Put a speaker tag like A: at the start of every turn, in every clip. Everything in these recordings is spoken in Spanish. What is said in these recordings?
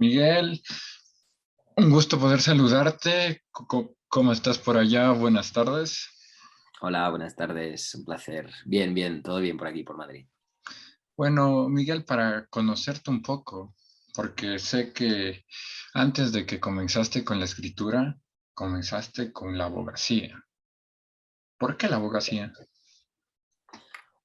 A: Miguel, un gusto poder saludarte. ¿Cómo estás por allá? Buenas tardes.
B: Hola, buenas tardes, un placer. Bien, bien, todo bien por aquí, por Madrid.
A: Bueno, Miguel, para conocerte un poco, porque sé que antes de que comenzaste con la escritura, comenzaste con la abogacía. ¿Por qué la abogacía?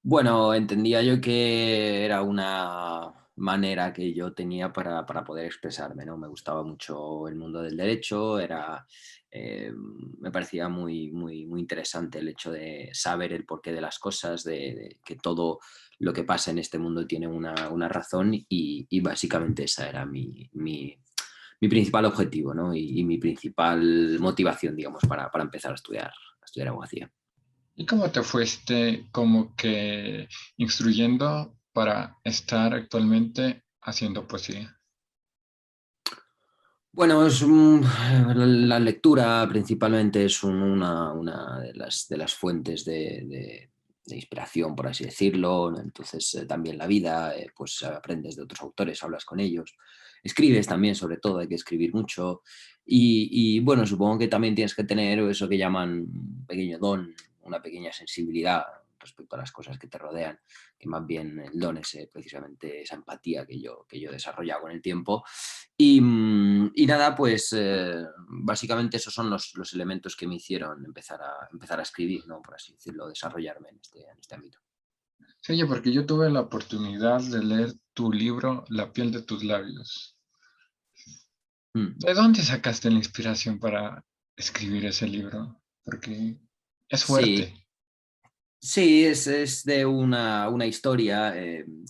B: Bueno, entendía yo que era una manera que yo tenía para poder expresarme, ¿no? Me gustaba mucho el mundo del derecho, me parecía muy interesante el hecho de saber el porqué de las cosas, de que todo lo que pasa en este mundo tiene una razón y básicamente esa era mi principal objetivo, ¿no? Y mi principal motivación, digamos, para empezar a estudiar abogacía.
A: ¿Y cómo te fuiste como que instruyendo para estar actualmente haciendo poesía?
B: Bueno, la lectura principalmente es una de las fuentes de inspiración, por así decirlo, ¿no? Entonces, también la vida, pues aprendes de otros autores, hablas con ellos, escribes también, sobre todo, hay que escribir mucho. Bueno, supongo que también tienes que tener eso que llaman un pequeño don, una pequeña sensibilidad respecto a las cosas que te rodean, que más bien el don es precisamente esa empatía que yo he desarrollado con el tiempo y nada, pues básicamente esos son los elementos que me hicieron empezar a escribir, ¿no? Por así decirlo, desarrollarme en este ámbito.
A: Sí, oye, porque yo tuve la oportunidad de leer tu libro, La piel de tus labios.
B: Mm.
A: ¿De dónde sacaste la inspiración para escribir ese libro? Porque es
B: Sí,
A: fuerte.
B: sí, es de una historia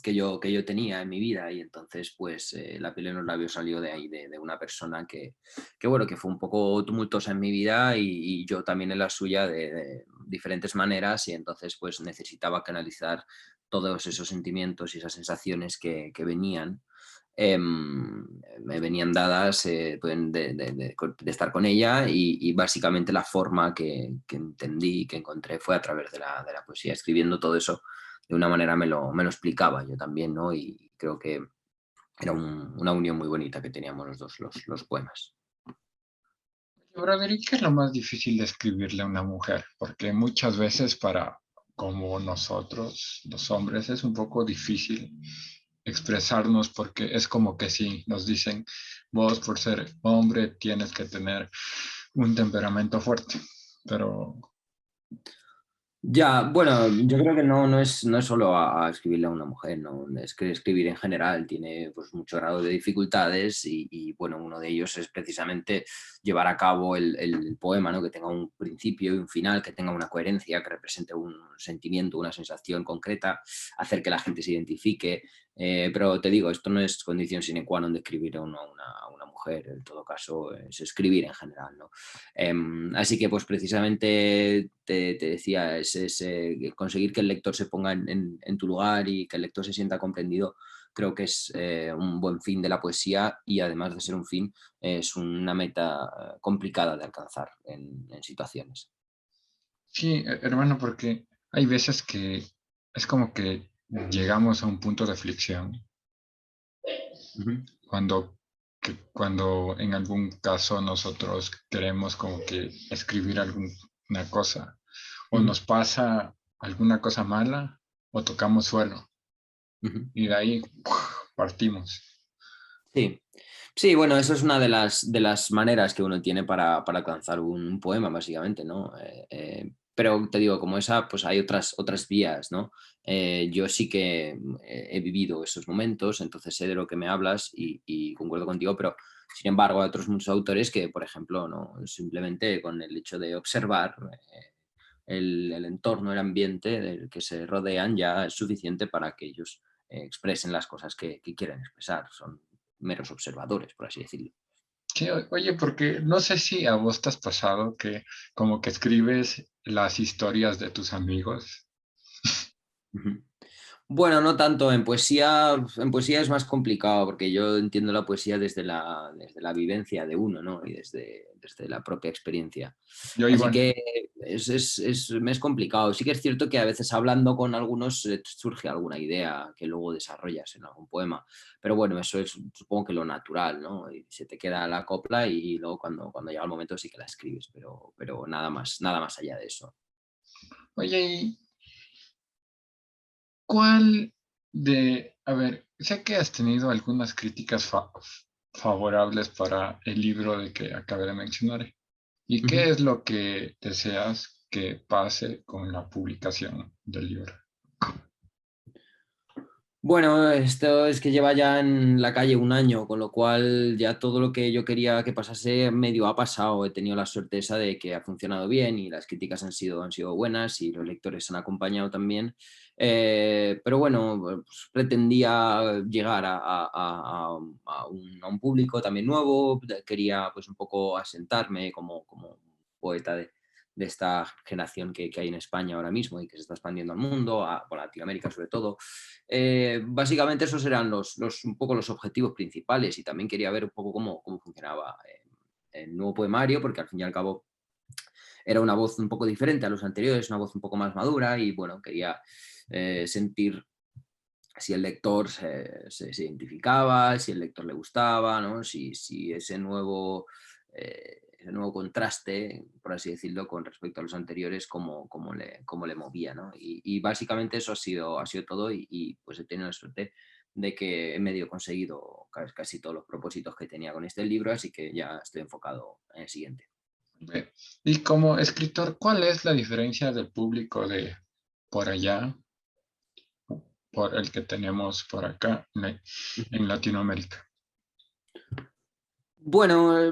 B: que yo tenía en mi vida y entonces pues La piel en los labios salió de ahí, de una persona bueno, que fue un poco tumultuosa en mi vida y yo también en la suya de diferentes maneras y entonces pues necesitaba canalizar todos esos sentimientos y esas sensaciones que venían me venían dadas de estar con ella y básicamente la forma que entendí, que encontré fue a través de la poesía. Escribiendo todo eso de una manera me lo explicaba yo también, ¿no? Y creo que era una unión muy bonita que teníamos los dos, los poemas.
A: Brother, ¿y qué es lo más difícil de escribirle a una mujer? Porque muchas veces para como nosotros, los hombres, es un poco difícil expresarnos porque es como que si nos dicen, vos por ser hombre tienes que tener un temperamento fuerte. Pero
B: Ya, bueno, yo creo que no es solo a escribirle a una mujer, ¿no? Es que escribir en general tiene pues mucho grado de dificultades bueno, uno de ellos es precisamente llevar a cabo el poema, ¿no? Que tenga un principio y un final, que tenga una coherencia, que represente un sentimiento, una sensación concreta, hacer que la gente se identifique. Pero te digo, esto no es condición sine qua non de escribir a una mujer, en todo caso es escribir en general, ¿no? Así que, pues precisamente te decía, conseguir que el lector se ponga en tu lugar y que el lector se sienta comprendido, creo que es un buen fin de la poesía y además de ser un fin, es una meta complicada de alcanzar en situaciones.
A: sí, hermano, porque hay veces que es como que llegamos a un punto de aflicción
B: Ujú,
A: cuando en algún caso nosotros queremos como que escribir alguna cosa o
B: ujú,
A: nos pasa alguna cosa mala o tocamos suelo
B: ujú.
A: y de ahí partimos.
B: Sí. Sí, bueno, eso es una de las maneras que uno tiene para alcanzar un poema, básicamente, ¿no? Pero te digo, como esa, pues hay otras vías, ¿no? Yo sí que he vivido esos momentos, entonces sé de lo que me hablas y concuerdo contigo, pero sin embargo hay otros muchos autores que, por ejemplo, no simplemente con el hecho de observar el entorno, el ambiente del que se rodean ya es suficiente para que ellos expresen las cosas que quieren expresar. Son meros observadores, por así decirlo.
A: Sí, oye, porque no sé si a vos te has pasado que como que escribes las historias de tus amigos.
B: Ujú. Bueno, no tanto. En poesía es más complicado porque yo entiendo la poesía desde la vivencia de uno, ¿no? Y desde la propia experiencia.
A: Yo
B: Así
A: igual.
B: que me es complicado. Sí que es cierto que a veces hablando con algunos surge alguna idea que luego desarrollas en algún poema. Pero bueno, eso es supongo que lo natural, ¿no? Y se te queda la copla y luego cuando llega el momento sí que la escribes, pero nada más allá de eso.
A: Oye, ¿y cuál a ver, sé que has tenido algunas críticas favorables para el libro de que acabé de mencionar. ¿Y qué
B: Ujú.
A: es lo que deseas que pase con la publicación del libro?
B: Bueno, esto es que lleva ya en la calle un año, con lo cual ya todo lo que yo quería que pasase medio ha pasado. He tenido la suerte esa de que ha funcionado bien y las críticas han sido buenas y los lectores han acompañado también. Pero bueno, pues pretendía llegar a un público también nuevo. Quería pues un poco asentarme como poeta de esta generación que hay en España ahora mismo y que se está expandiendo al mundo, por Latinoamérica sobre todo. Básicamente esos eran un poco los objetivos principales y también quería ver un poco cómo funcionaba el nuevo poemario, porque al fin y al cabo era una voz un poco diferente a los anteriores, una voz un poco más madura y bueno, quería sentir si el lector se identificaba, si el lector le gustaba, ¿no? Si ese nuevo contraste, por así decirlo, con respecto a los anteriores, cómo le movía, ¿no? Y básicamente eso ha sido todo y pues he tenido la suerte de que he medio conseguido casi todos los propósitos que tenía con este libro, así que ya estoy enfocado en el siguiente.
A: Ve, y como escritor, ¿cuál es la diferencia del público de por allá por el que tenemos por acá en Latinoamérica?
B: Bueno,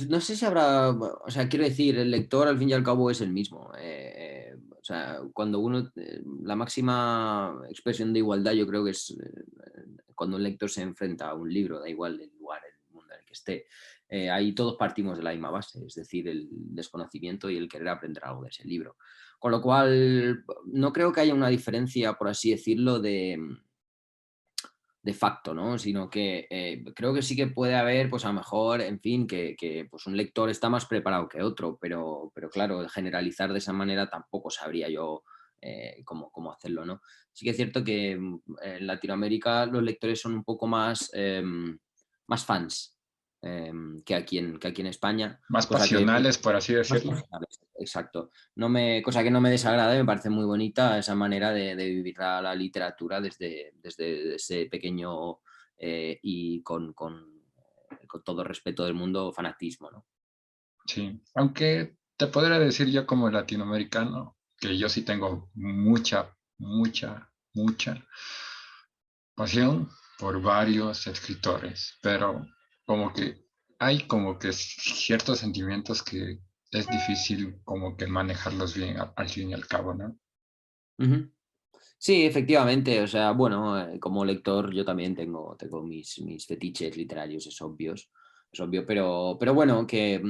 B: no sé si habrá, o sea, quiero decir, el lector al fin y al cabo es el mismo. O sea, cuando uno, la máxima expresión de igualdad yo creo que es cuando un lector se enfrenta a un libro, da igual el lugar, el mundo en el que esté. Ahí todos partimos de la misma base, es decir, el desconocimiento y el querer aprender algo de ese libro. Con lo cual, no creo que haya una diferencia, por así decirlo, de facto, ¿no? Sino que creo que sí que puede haber, pues a lo mejor, en fin, pues un lector está más preparado que otro, pero claro, generalizar de esa manera tampoco sabría yo cómo hacerlo, ¿no? Sí que es cierto que en Latinoamérica los lectores son un poco más fans que aquí en España,
A: Más
B: cosa que
A: pasionales, por así
B: más
A: decirlo.
B: personales, exacto. Cosa que no me desagrada, me parece muy bonita esa manera de vivir la literatura desde ese pequeño y con todo respeto del mundo fanatismo, ¿no?
A: Sí, aunque te podría decir yo como latinoamericano que yo sí tengo mucha pasión por varios escritores, pero como que hay como que ciertos sentimientos que es difícil como que manejarlos bien al fin y al cabo, ¿no?
B: Ujú. Sí, efectivamente. O sea, bueno, como lector yo también tengo mis fetiches literarios, es obvio, pero bueno, que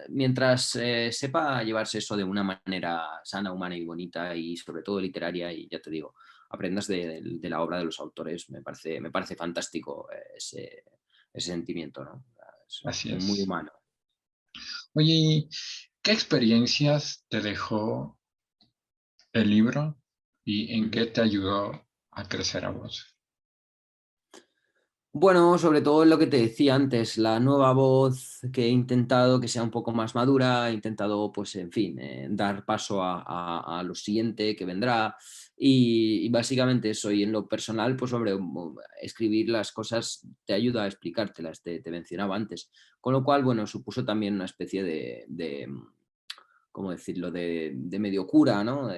B: mientras sepa llevarse eso de una manera sana, humana y bonita y sobre todo literaria, y ya te digo, aprendas de la obra de los autores, me parece fantástico ese sentimiento, ¿no? Es
A: Así
B: muy
A: es.
B: humano.
A: Oye, ¿y qué experiencias te dejó el libro y en
B: Ujú.
A: qué te ayudó a crecer a vos?
B: Bueno, sobre todo lo que te decía antes, la nueva voz que he intentado que sea un poco más madura, he intentado, pues, en fin, dar paso a lo siguiente que vendrá y básicamente eso. Y en lo personal, pues, hombre, escribir las cosas te ayuda a explicártelas, te mencionaba antes. Con lo cual, bueno, supuso también una especie ¿cómo decirlo?, de medio cura, ¿no?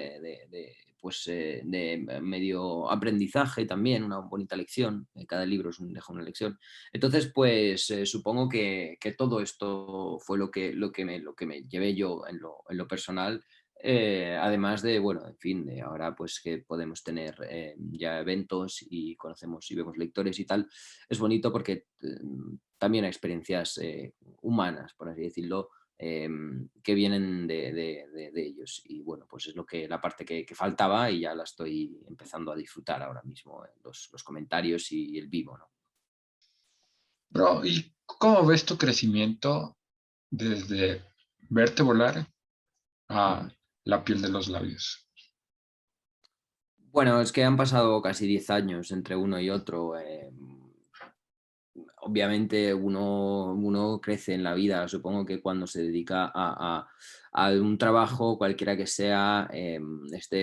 B: Pues, de medio aprendizaje también, una bonita lección. Cada libro deja una lección. Entonces, pues supongo que todo esto fue lo que me llevé yo en lo personal. Además de, bueno, en fin, de ahora pues que podemos tener ya eventos y conocemos y vemos lectores y tal, es bonito porque también hay experiencias humanas, por así decirlo, que vienen de ellos. Y bueno, pues es la parte que faltaba y ya la estoy empezando a disfrutar ahora mismo, los comentarios y el vivo, ¿no?
A: Bro, ¿y cómo ves tu crecimiento desde verte volar a
B: Ujú.
A: la piel de los labios?
B: Bueno, es que han pasado casi 10 años entre uno y otro. Obviamente uno crece en la vida, supongo que cuando se dedica a un trabajo, cualquiera que sea,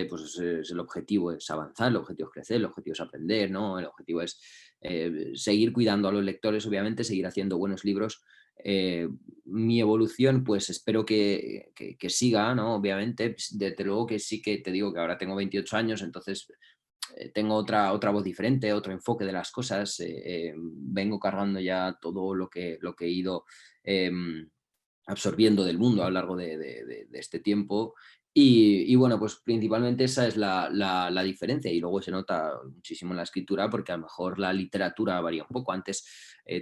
B: pues es el objetivo es avanzar, el objetivo es crecer, el objetivo es aprender, ¿no? El objetivo es seguir cuidando a los lectores, obviamente, seguir haciendo buenos libros. Eh, Mi evolución, pues espero que siga, ¿no? Obviamente, pues, desde luego que sí, que te digo que ahora tengo 28 años, entonces tengo otra voz diferente, otro enfoque de las cosas, vengo cargando ya todo lo que he ido absorbiendo del mundo a lo largo de este tiempo. Y bueno, pues principalmente esa es la diferencia y luego se nota muchísimo en la escritura porque a lo mejor la literatura varía un poco. Antes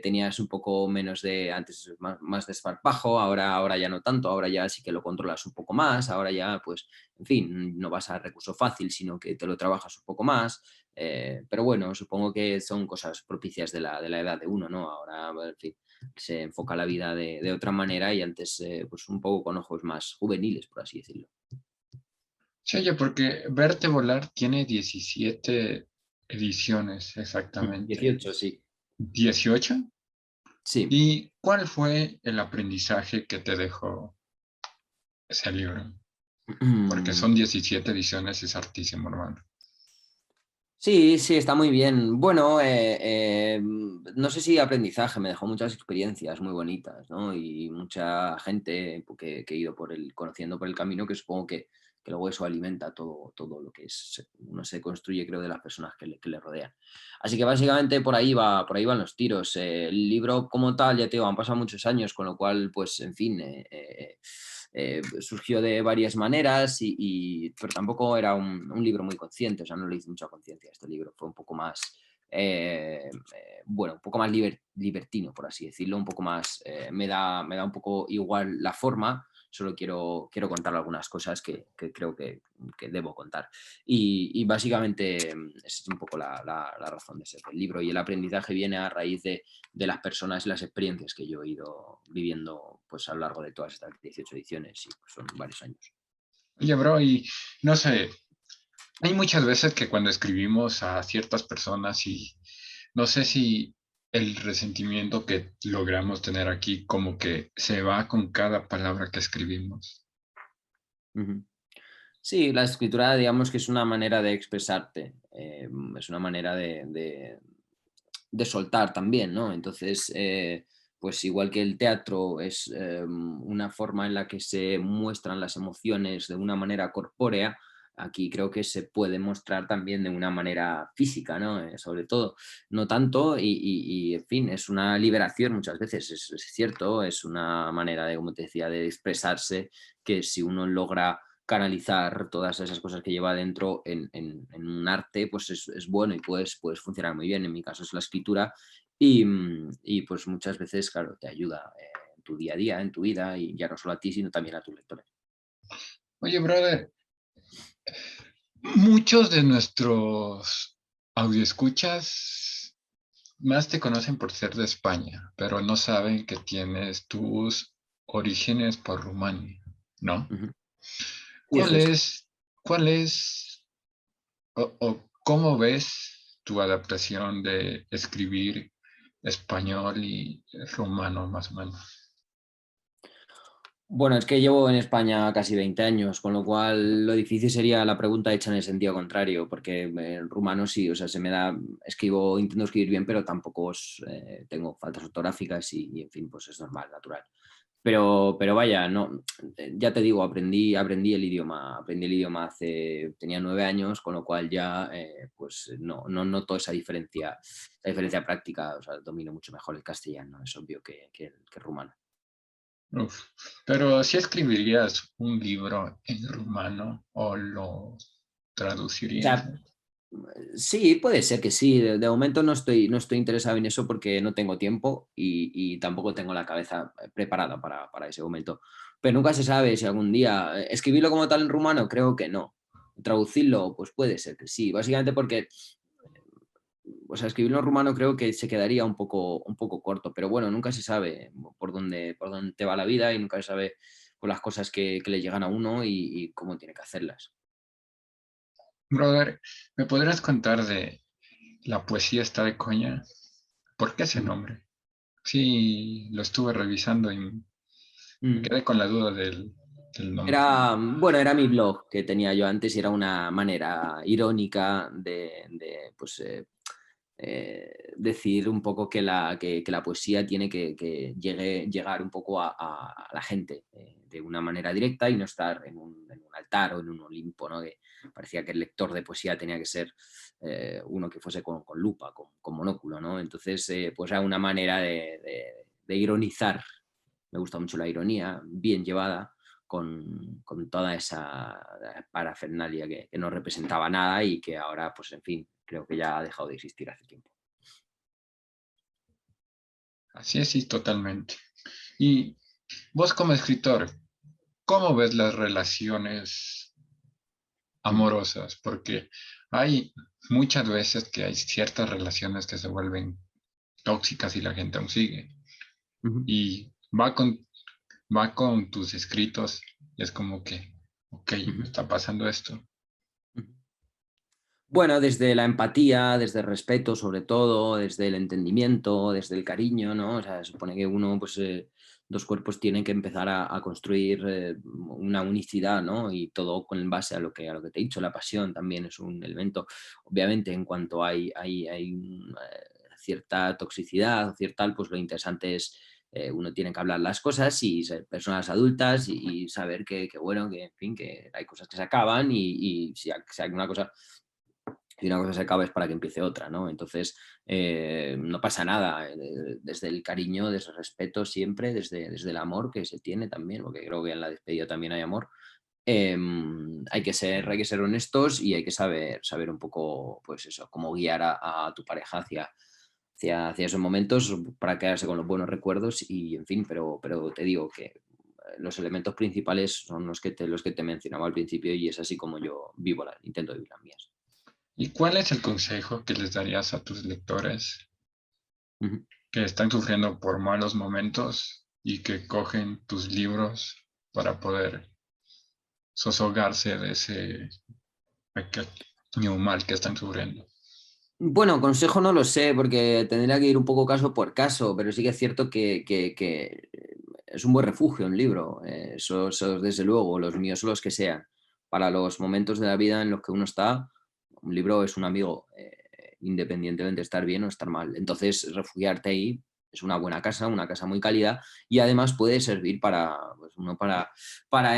B: tenías un poco menos antes más desparpajo, ahora ya no tanto, ahora ya sí que lo controlas un poco más, ahora ya pues, en fin, no vas a recurso fácil, sino que te lo trabajas un poco más. Pero bueno, supongo que son cosas propicias de la edad de uno, ¿no? Ahora, en fin, se enfoca la vida de otra manera y antes pues un poco con ojos más juveniles, por así decirlo.
A: Sí, oye, porque Verte Volar tiene 17 ediciones
B: Mm,
A: exactamente.
B: 18, sí.
A: 18.
B: Sí.
A: ¿Y cuál fue el aprendizaje que te dejó ese libro? Porque son 17 ediciones, es hartísimo, hermano.
B: Sí, sí, está muy bien. Bueno, no sé si aprendizaje, me dejó muchas experiencias muy bonitas, ¿no? Y mucha gente que he ido conociendo por el camino, que supongo que luego eso alimenta todo lo que uno se construye, creo, de las personas que le rodean. Así que básicamente por ahí van los tiros. El libro como tal, ya te digo, han pasado muchos años, con lo cual, pues, en fin, surgió de varias maneras, pero tampoco era un libro muy consciente, o sea, no le hice mucha conciencia a este libro, fue un poco más, bueno, un poco más libertino, por así decirlo, un poco más, me da un poco igual la forma, solo quiero contar algunas cosas que creo que debo contar. Y básicamente es un poco la razón de ser del libro, y el aprendizaje viene a raíz de las personas y las experiencias que yo he ido viviendo pues a lo largo de todas estas 18 ediciones y pues, son varios años.
A: Oye, bro, y no sé, hay muchas veces que cuando escribimos a ciertas personas y no sé si el resentimiento que logramos tener aquí como que se va con cada palabra que escribimos.
B: Ujú. Sí, la escritura digamos que es una manera de expresarte, es una manera de soltar también, ¿no? Entonces, pues igual que el teatro es una forma en la que se muestran las emociones de una manera corpórea, aquí creo que se puede mostrar también de una manera física, ¿no? Sobre todo, no tanto, en fin, es una liberación muchas veces, es cierto, es una manera de, como te decía, de expresarse, que si uno logra canalizar todas esas cosas que lleva dentro en un arte, pues es bueno y puedes funcionar muy bien. En mi caso es la escritura y pues muchas veces, claro, te ayuda en tu día a día, en tu vida y ya no solo a ti, sino también a tus lectores.
A: Oye, brother, muchos de nuestros audioescuchas más te conocen por ser de España, pero no saben que tienes tus orígenes por Rumania, ¿no?
B: Ujú. Sí,
A: ¿Cuál
B: eso es.
A: es, cuál es o cómo ves tu adaptación de escribir español y rumano, más o menos?
B: Bueno, es que llevo en España casi 20 años, con lo cual lo difícil sería la pregunta hecha en el sentido contrario, porque en rumano sí, o sea, se me da, intento escribir bien, pero tampoco tengo faltas ortográficas en fin, pues es normal, natural. Pero vaya, no, ya te digo, aprendí el idioma tenía 9 años, con lo cual ya pues no noto esa diferencia, la diferencia práctica, o sea, domino mucho mejor el castellano, es obvio que el rumano.
A: Uf. Pero si escribirías un libro en rumano o lo
B: O
A: traducirías.
B: sea, Sí, puede ser que sí. De momento no estoy interesado en eso porque no tengo tiempo y tampoco tengo la cabeza preparada para ese momento. Pero nunca se sabe si algún día escribirlo como tal en rumano, creo que no. Traducirlo, pues puede ser que sí. Básicamente porque, o sea, escribirlo en rumano creo que se quedaría un poco corto. Pero bueno, nunca se sabe por dónde te va la vida y nunca se sabe por las cosas que le llegan a uno y cómo tiene que hacerlas.
A: Brother, ¿me podrías contar de la poesía está de coña? ¿Por qué ese
B: Mm.
A: nombre? Sí, lo estuve revisando y me
B: Mm.
A: quedé con la duda del nombre.
B: Bueno, era mi blog que tenía yo antes y era una manera irónica de, pues, decir un poco que la poesía tiene que llegar un poco a la gente de una manera directa y no estar en un altar o en un Olimpo, ¿no? Que parecía que el lector de poesía tenía que ser uno que fuese con lupa, con monóculo, ¿no? Entonces, pues era una manera de ironizar. Me gusta mucho la ironía, bien llevada, con toda esa parafernalia que no representaba nada y que ahora, pues en fin, creo que ya ha dejado de existir hace tiempo.
A: Así es, sí, totalmente. Y vos como escritor, ¿cómo ves las relaciones
B: Mm.
A: amorosas? Porque hay muchas veces que hay ciertas relaciones que se vuelven tóxicas y la gente aún sigue.
B: Ujú.
A: Y va con tus escritos y es como que, ok, me
B: Ujú.
A: está pasando esto.
B: Ujú. Bueno, desde la empatía, desde el respeto sobre todo, desde el entendimiento, desde el cariño, ¿no? O sea, supone que uno, pues, dos cuerpos tienen que empezar a construir una unicidad, ¿no? Y todo con base a lo que te he dicho, la pasión también es un elemento. Obviamente, en cuanto hay cierta toxicidad o cierta, pues lo interesante es uno tiene que hablar las cosas y ser personas adultas y saber bueno, que en fin, que hay cosas que se acaban y si hay una cosa si una cosa se acaba es para que empiece otra, ¿no? Entonces, no pasa nada, desde el cariño, desde el respeto siempre, desde el amor que se tiene también, porque creo que en la despedida también hay amor. Hay que ser honestos y hay que saber un poco, pues eso, cómo guiar a tu pareja hacia esos momentos para quedarse con los buenos recuerdos y, en fin, pero te digo que los elementos principales son los que te mencionaba al principio y es así como yo intento vivir las mías.
A: ¿Y cuál es el consejo que les darías a tus lectores
B: Ujú.
A: que están sufriendo por malos momentos y que cogen tus libros para poder sofogarse de ese pequeño mal que están sufriendo?
B: Bueno, consejo no lo sé, porque tendría que ir un poco caso por caso, pero sí que es cierto que es un buen refugio un libro. Eso desde luego, los míos son los que sean. Para los momentos de la vida en los que uno está, un libro es un amigo, independientemente de estar bien o estar mal. Entonces, refugiarte ahí es una casa muy cálida, y además puede servir para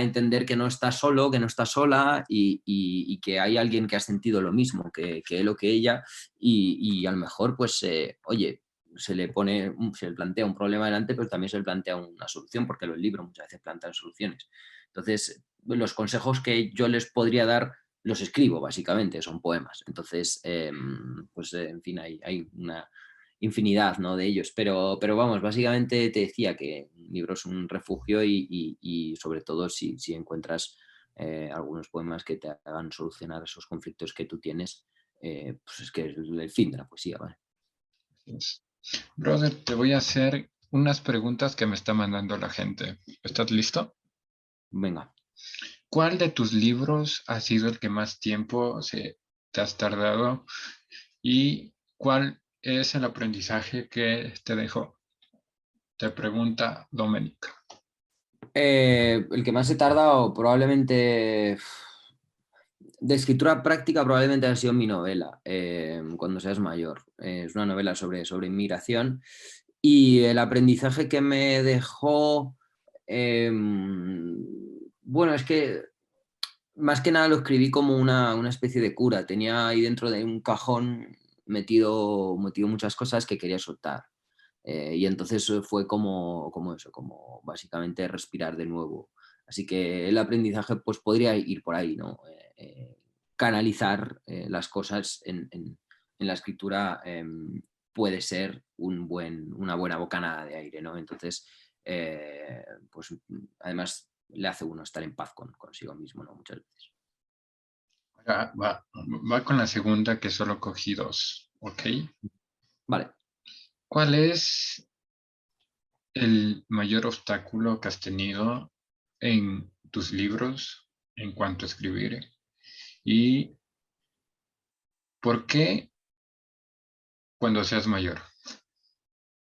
B: entender que no estás solo, que no estás sola y que hay alguien que ha sentido lo mismo que él o que ella y a lo mejor, pues, oye, se le plantea un problema delante, pero también se le plantea una solución, porque los libros muchas veces plantean soluciones. Entonces, los consejos que yo les podría dar los escribo, básicamente, son poemas. Entonces, pues, en fin, hay una infinidad, ¿no?, de ellos. Pero vamos, básicamente te decía que un libro es un refugio y sobre todo si encuentras algunos poemas que te hagan solucionar esos conflictos que tú tienes, pues es que es el fin de la poesía, ¿vale?
A: Pues, brother, te voy a hacer unas preguntas que me está mandando la gente. ¿Estás listo?
B: Venga.
A: ¿Cuál de tus libros ha sido el que más tiempo te has tardado y cuál es el aprendizaje que te dejó? Te pregunta Doménica.
B: El que más he tardado probablemente de escritura práctica probablemente ha sido mi novela, Cuando seas mayor. Es una novela sobre inmigración y el aprendizaje que me dejó, bueno, es que más que nada lo escribí como una especie de cura. Tenía ahí dentro de un cajón metido muchas cosas que quería soltar. Y entonces fue como eso, como básicamente respirar de nuevo. Así que el aprendizaje pues podría ir por ahí, ¿no? canalizar las cosas en la escritura puede ser una buena bocanada de aire, ¿no? Entonces, pues además le hace uno estar en paz consigo mismo, ¿no? Muchas veces.
A: Ahora va con la segunda, que solo cogí dos, ¿ok?
B: Vale.
A: ¿Cuál es el mayor obstáculo que has tenido en tus libros en cuanto a escribir? ¿Y por qué cuando seas mayor?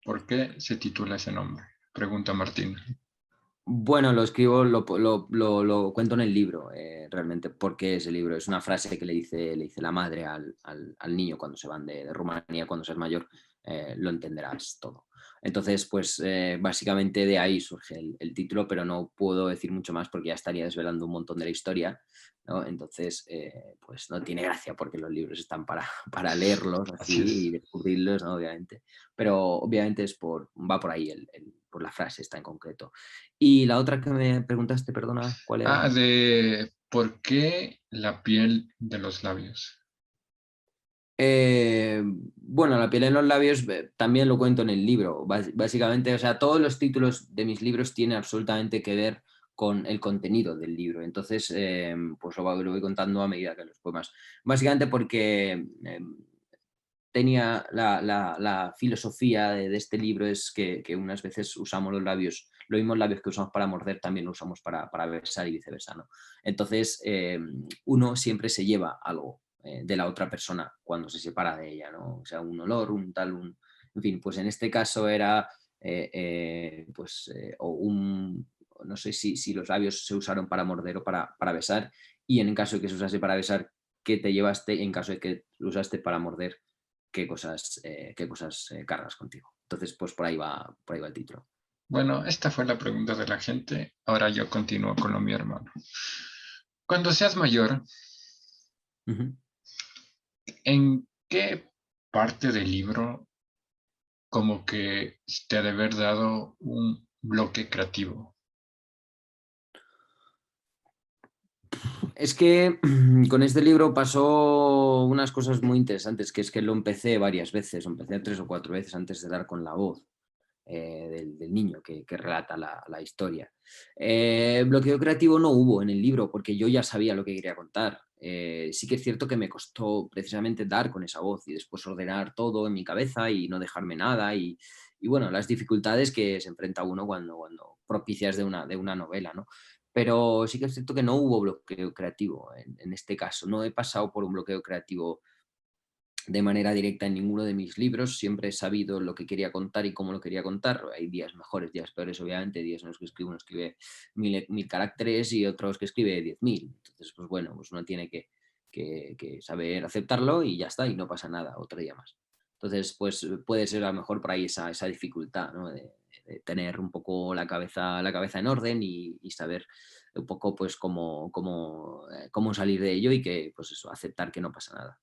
A: ¿Por qué se titula ese nombre? Pregunta Martín.
B: Bueno, lo escribo, lo cuento en el libro, realmente, porque ese libro es una frase que le dice la madre al niño cuando se van de Rumanía, cuando seas mayor, lo entenderás todo. Entonces, pues básicamente de ahí surge el título, pero no puedo decir mucho más porque ya estaría desvelando un montón de la historia, ¿no? Entonces, pues no tiene gracia porque los libros están para leerlos
A: Así
B: así y
A: es.
B: descubrirlos, ¿no? Obviamente. Pero obviamente va por ahí, por la frase esta en concreto. Y la otra que me preguntaste, perdona, ¿cuál era?
A: De ¿por qué la piel de los labios?
B: Bueno, la piel en los labios también lo cuento en el libro. Básicamente, o sea, todos los títulos de mis libros tienen absolutamente que ver con el contenido del libro. Entonces, pues lo voy contando a medida que los poemas. Básicamente porque tenía la filosofía de este libro es que unas veces usamos los labios, los mismos labios que usamos para morder también lo usamos para besar y viceversa, ¿no? Entonces, uno siempre se lleva algo de la otra persona cuando se separa de ella, ¿no? O sea, un olor, un tal, en fin, pues en este caso era, o no sé si los labios se usaron para morder o para besar, y en caso de que se usase para besar, ¿qué te llevaste? En caso de que lo usaste para morder, qué cosas cargas contigo. Entonces, pues por ahí va el título.
A: Bueno, esta fue la pregunta de la gente. Ahora yo continúo con lo mío, hermano. Cuando seas mayor,
B: Ujú.
A: ¿en qué parte del libro como que te ha de haber dado un bloque creativo?
B: Es que con este libro pasó unas cosas muy interesantes, que es que lo empecé varias veces, lo empecé 3 o 4 veces antes de dar con la voz. Del niño que relata la historia. Bloqueo creativo no hubo en el libro porque yo ya sabía lo que quería contar. Sí que es cierto que me costó precisamente dar con esa voz y después ordenar todo en mi cabeza y no dejarme nada y bueno, las dificultades que se enfrenta uno cuando propicias de una novela, ¿no? Pero sí que es cierto que no hubo bloqueo creativo en este caso. No he pasado por un bloqueo creativo de manera directa en ninguno de mis libros. Siempre he sabido lo que quería contar y cómo lo quería contar. Hay días mejores, días peores, obviamente. Días en los que uno escribe mil caracteres y otros que escribe 10.000. Entonces, pues bueno, pues uno tiene que saber aceptarlo y ya está, y no pasa nada, otro día más. Entonces, pues puede ser a lo mejor por ahí esa dificultad, ¿no? De tener un poco la cabeza en orden y saber un poco pues cómo salir de ello y que pues eso, aceptar que no pasa nada.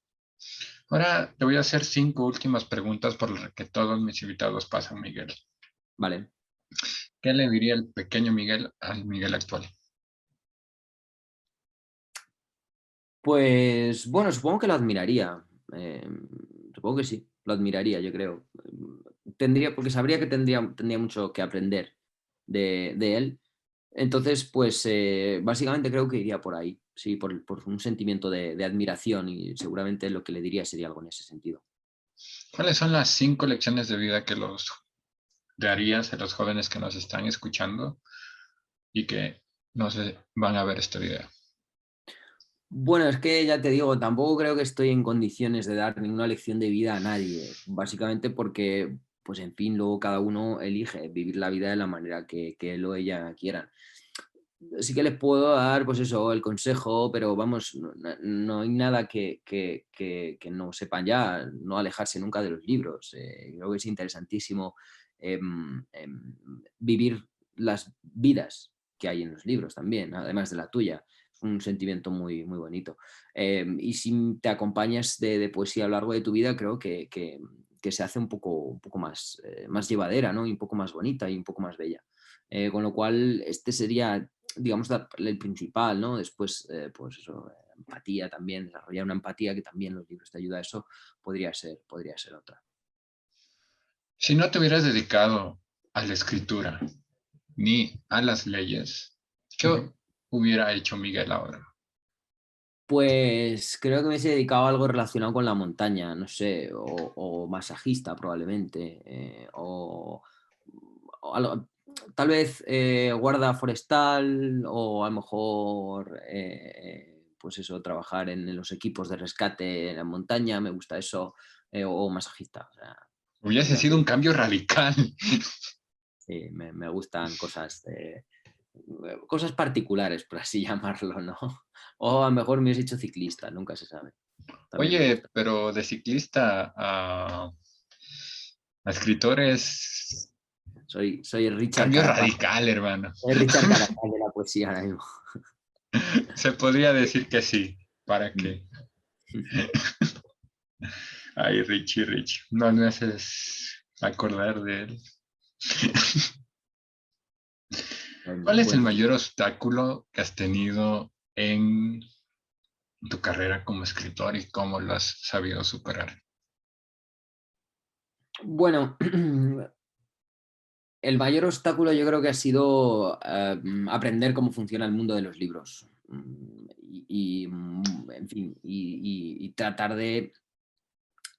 A: Ahora te voy a hacer 5 últimas preguntas por las que todos mis invitados pasan, Miguel.
B: Vale.
A: ¿Qué le diría el pequeño Miguel al Miguel actual?
B: Pues bueno, supongo que lo admiraría. Supongo que sí, lo admiraría, yo creo. Porque sabría que tendría mucho que aprender de él. Entonces, pues básicamente creo que iría por ahí, sí, por un sentimiento de admiración y seguramente lo que le diría sería algo en ese sentido.
A: ¿Cuáles son las 5 lecciones de vida que los darías a los jóvenes que nos están escuchando y que no se van a ver este video?
B: Bueno, es que ya te digo, tampoco creo que estoy en condiciones de dar ninguna lección de vida a nadie, básicamente porque, pues en fin, luego cada uno elige vivir la vida de la manera que él o ella quieran. Sí que les puedo dar, pues eso, el consejo, pero vamos, no hay nada que no sepan ya, no alejarse nunca de los libros. Creo que es interesantísimo vivir las vidas que hay en los libros también, además de la tuya. Es un sentimiento muy, muy bonito. Y si te acompañas de poesía a lo largo de tu vida, creo que se hace un poco más llevadera, ¿no? Y un poco más bonita y un poco más bella. Con lo cual, este sería, digamos, el principal, ¿no? Después, pues eso, empatía también, desarrollar una empatía, que también los libros te ayudan a eso, podría ser otra.
A: Si no te hubieras dedicado a la escritura ni a las leyes, ¿qué
B: Ujú.
A: hubiera hecho Miguel ahora?
B: Pues creo que me hubiese dedicado a algo relacionado con la montaña, no sé, o masajista probablemente, tal vez guarda forestal o a lo mejor, pues eso, trabajar en los equipos de rescate en la montaña, me gusta eso, o masajista. O sea,
A: Hubiese
B: me,
A: sido un cambio radical.
B: sí, me gustan cosas particulares, por así llamarlo, ¿no? O a lo mejor me hubiese hecho ciclista, nunca se sabe. También me
A: Oye,
B: gusta.
A: pero de ciclista a escritor es
B: Soy el Richard
A: cambio
B: Carapaz.
A: radical, hermano.
B: Soy el Richard Carapaz de la poesía ahora mismo.
A: Se podría decir que sí. ¿Para
B: Mm.
A: qué? Ay, Richie, Richie. No me haces acordar de él. ¿Cuál es el
B: Buen
A: mayor
B: tipo.
A: obstáculo que has tenido en tu carrera como escritor y cómo lo has sabido superar?
B: Bueno, el mayor obstáculo yo creo que ha sido aprender cómo funciona el mundo de los libros. En fin, y tratar de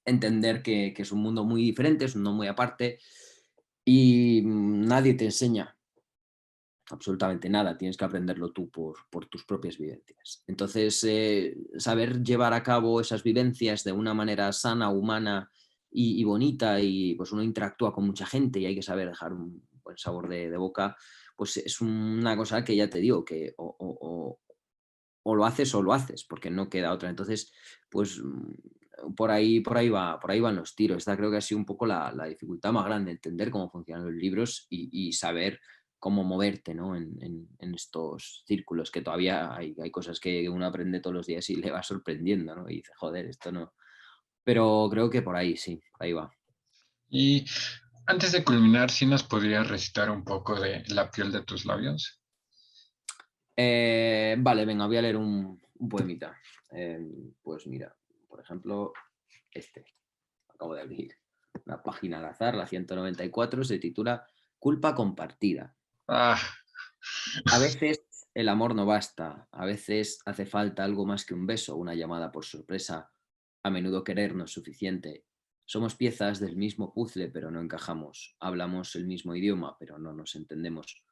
B: entender que es un mundo muy diferente, es un mundo muy aparte y nadie te enseña absolutamente nada, tienes que aprenderlo tú por tus propias vivencias. Entonces, saber llevar a cabo esas vivencias de una manera sana, humana y bonita, y pues uno interactúa con mucha gente y hay que saber dejar un buen sabor de boca, pues es una cosa que ya te digo, que o lo haces o lo haces, porque no queda otra. Entonces, pues por ahí van los tiros. Esta creo que ha sido un poco la dificultad más grande, entender cómo funcionan los libros y saber cómo moverte, ¿no? En estos círculos, que todavía hay cosas que uno aprende todos los días y le va sorprendiendo, ¿no? Y dice, joder, esto no. Pero creo que por ahí sí, por ahí va.
A: Y antes de culminar, ¿sí nos podrías recitar un poco de La piel de tus labios?
B: Vale, venga, voy a leer un poemita. Pues mira, por ejemplo, este. Acabo de abrir una página al azar, la 194, se titula Culpa compartida.
A: Ah,
B: A veces el amor no basta, a veces hace falta algo más que un beso, una llamada por sorpresa, a menudo querer no es suficiente. Somos piezas del mismo puzzle, pero no encajamos. Hablamos el mismo idioma, pero no nos entendemos.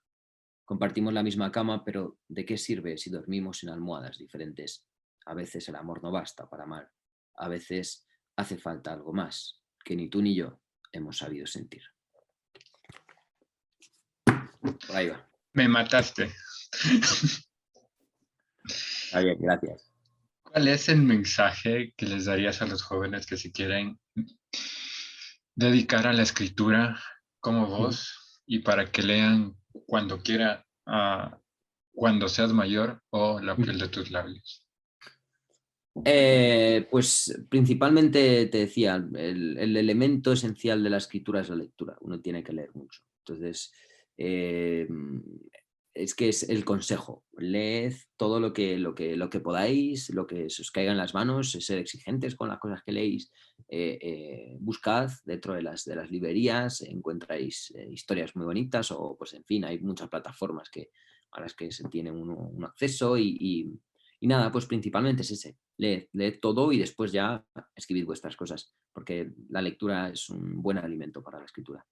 B: Compartimos la misma cama, pero ¿de qué sirve si dormimos en almohadas diferentes? A veces el amor no basta para amar. A veces hace falta algo más que ni tú ni yo hemos sabido sentir. Por ahí va.
A: me mataste.
B: Está bien, gracias.
A: ¿Cuál es el mensaje que les darías a los jóvenes que se quieren dedicar a la escritura como vos y para que lean cuando quiera, cuando seas mayor o La piel de tus labios?
B: Pues principalmente te decía, el elemento esencial de la escritura es la lectura. Uno tiene que leer mucho. Entonces, eh, es que es el consejo. Leed todo lo que podáis, lo que se os caiga en las manos, ser exigentes con las cosas que leéis. Buscad dentro de las librerías, encontráis historias muy bonitas o, pues en fin, hay muchas plataformas a las que se tiene un acceso y nada, pues principalmente es ese. Leed todo y después ya escribid vuestras cosas, porque la lectura es un buen alimento para la escritura.